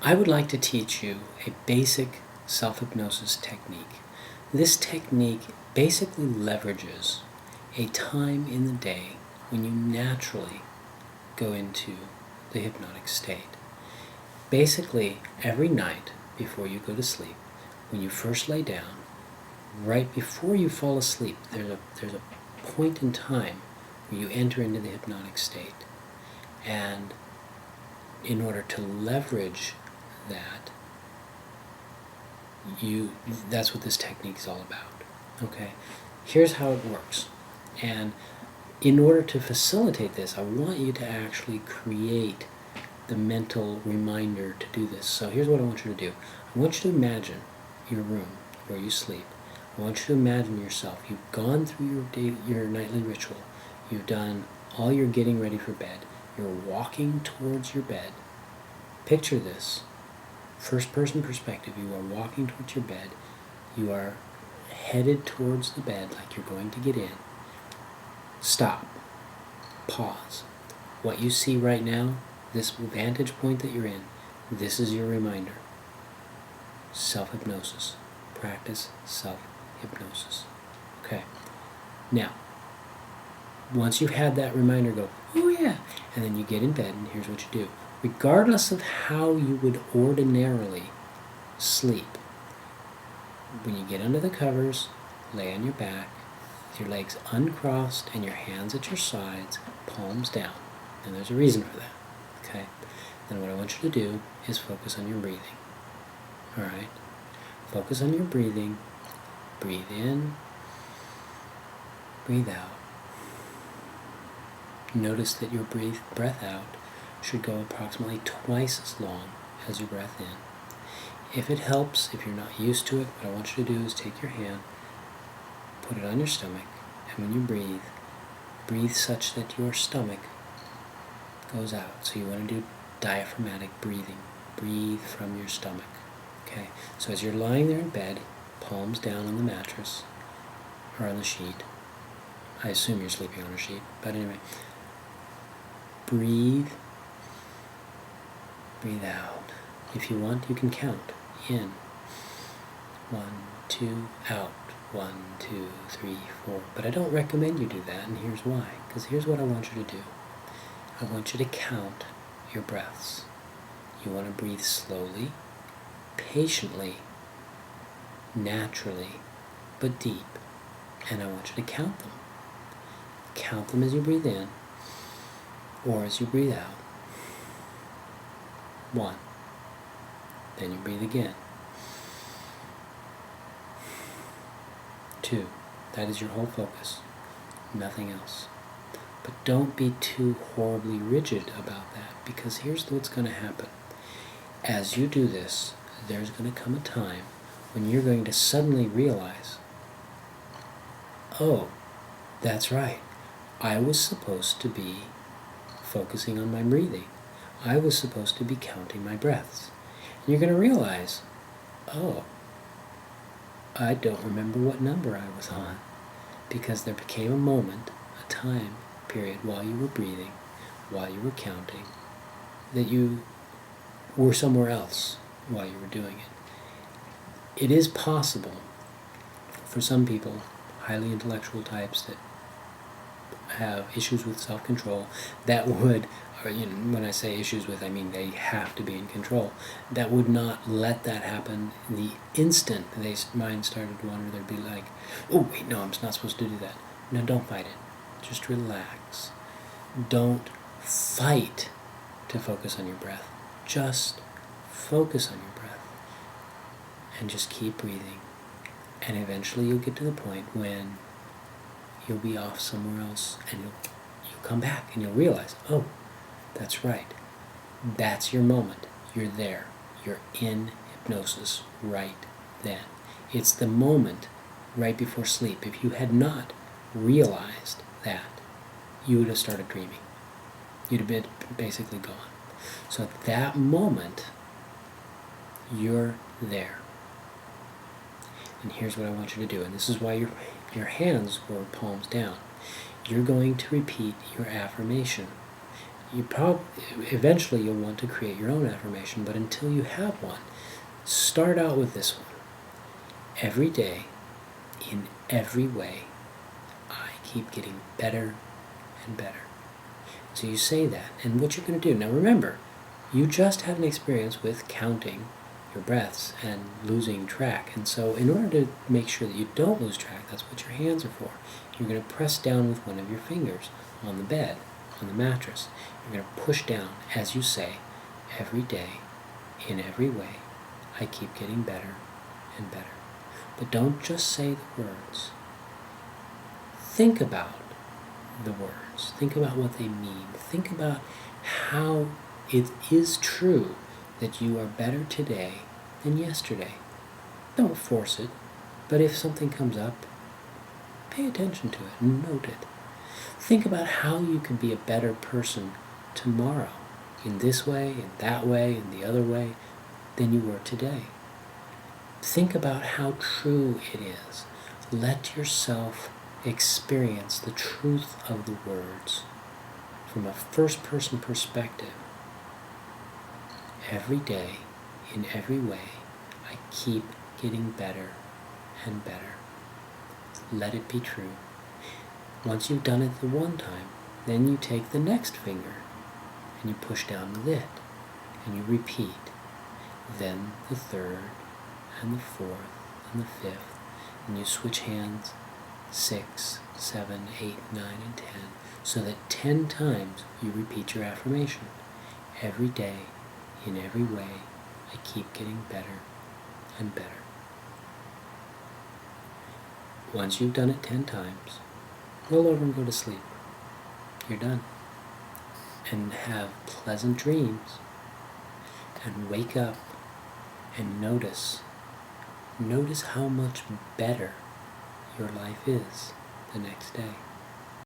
I would like to teach you a basic self-hypnosis technique. This technique basically leverages a time in the day when you naturally go into the hypnotic state. Basically, every night before you go to sleep, when you first lay down, right before you fall asleep, there's a point in time where you enter into the hypnotic state. And in order to leverage that, that's what this technique is all about. Okay? Here's how it works. And in order to facilitate this, I want you to actually create the mental reminder to do this. So here's what I want you to do. I want you to imagine your room where you sleep. I want you to imagine yourself. You've gone through your nightly ritual. You've done all your getting ready for bed. You're walking towards your bed. Picture this. First person perspective. You are walking towards your bed. You are headed towards the bed like you're going to get in. Stop. Pause. What you see right now, this vantage point that you're in, this is your reminder. Self-hypnosis. Practice self-hypnosis. Okay. Now, once you've had that reminder, go, oh yeah, and then you get in bed, and here's what you do. Regardless of how you would ordinarily sleep, when you get under the covers, lay on your back, with your legs uncrossed and your hands at your sides, palms down. And there's a reason for that. Okay? Then what I want you to do is focus on your breathing. Alright? Focus on your breathing. Breathe in. Breathe out. Notice that your breath out should go approximately twice as long as your breath in. If it helps, if you're not used to it, what I want you to do is take your hand, put it on your stomach, and when you breathe, breathe such that your stomach goes out. So you want to do diaphragmatic breathing. Breathe from your stomach. Okay? So as you're lying there in bed, palms down on the mattress, or on the sheet, I assume you're sleeping on a sheet, but anyway, breathe, breathe out. If you want, you can count. In. 1, 2, out. 1, 2, 3, 4. But I don't recommend you do that, and here's why. Because here's what I want you to do. I want you to count your breaths. You want to breathe slowly, patiently, naturally, but deep. And I want you to count them. Count them as you breathe in, or as you breathe out. 1. Then you breathe again. 2. That is your whole focus. Nothing else. But don't be too horribly rigid about that, because here's what's going to happen. As you do this, there's going to come a time when you're going to suddenly realize, oh, that's right. I was supposed to be focusing on my breathing. I was supposed to be counting my breaths. And you're going to realize, oh, I don't remember what number I was on, because there became a moment, a time period while you were breathing, while you were counting, that you were somewhere else while you were doing it. It is possible for some people, highly intellectual types that have issues with self-control, that would, or when I say issues with, I mean they have to be in control, that would not let that happen the instant their mind started to wander. They'd be like, oh wait, no, I'm not supposed to do that. No, don't fight it. Just relax. Don't fight to focus on your breath. Just focus on your breath. And just keep breathing. And eventually you'll get to the point when you'll be off somewhere else, and you'll come back and you'll realize, oh, that's right. That's your moment. You're there. You're in hypnosis right then. It's the moment right before sleep. If you had not realized that, you would have started dreaming. You'd have been basically gone. So at that moment, you're there. And here's what I want you to do, and this is why your hands were palms down. You're going to repeat your affirmation. eventually you'll want to create your own affirmation, but until you have one, start out with this one. Every day, in every way, I keep getting better and better. So you say that, and what you're going to do, now remember, you just had an experience with counting your breaths and losing track, and so in order to make sure that you don't lose track, that's what your hands are for. You're going to press down with one of your fingers on the bed, on the mattress. You're going to push down as you say, every day, in every way, I keep getting better and better. But don't just say the words. Think about the words. Think about what they mean. Think about how it is true that you are better today than yesterday. Don't force it, but if something comes up, pay attention to it and note it. Think about how you can be a better person tomorrow, in this way, in that way, in the other way, than you were today. Think about how true it is. Let yourself experience the truth of the words from a first-person perspective. Every day, in every way, I keep getting better and better. Let it be true. Once you've done it the one time, then you take the next finger and you push down the lid and you repeat. Then the third and the fourth and the fifth, and you switch hands 6, 7, 8, 9, and 10, so that 10 times you repeat your affirmation. Every day, in every way, I keep getting better and better. Once you've done it 10 times, roll over and go to sleep. You're done. And have pleasant dreams. And wake up and notice how much better your life is the next day.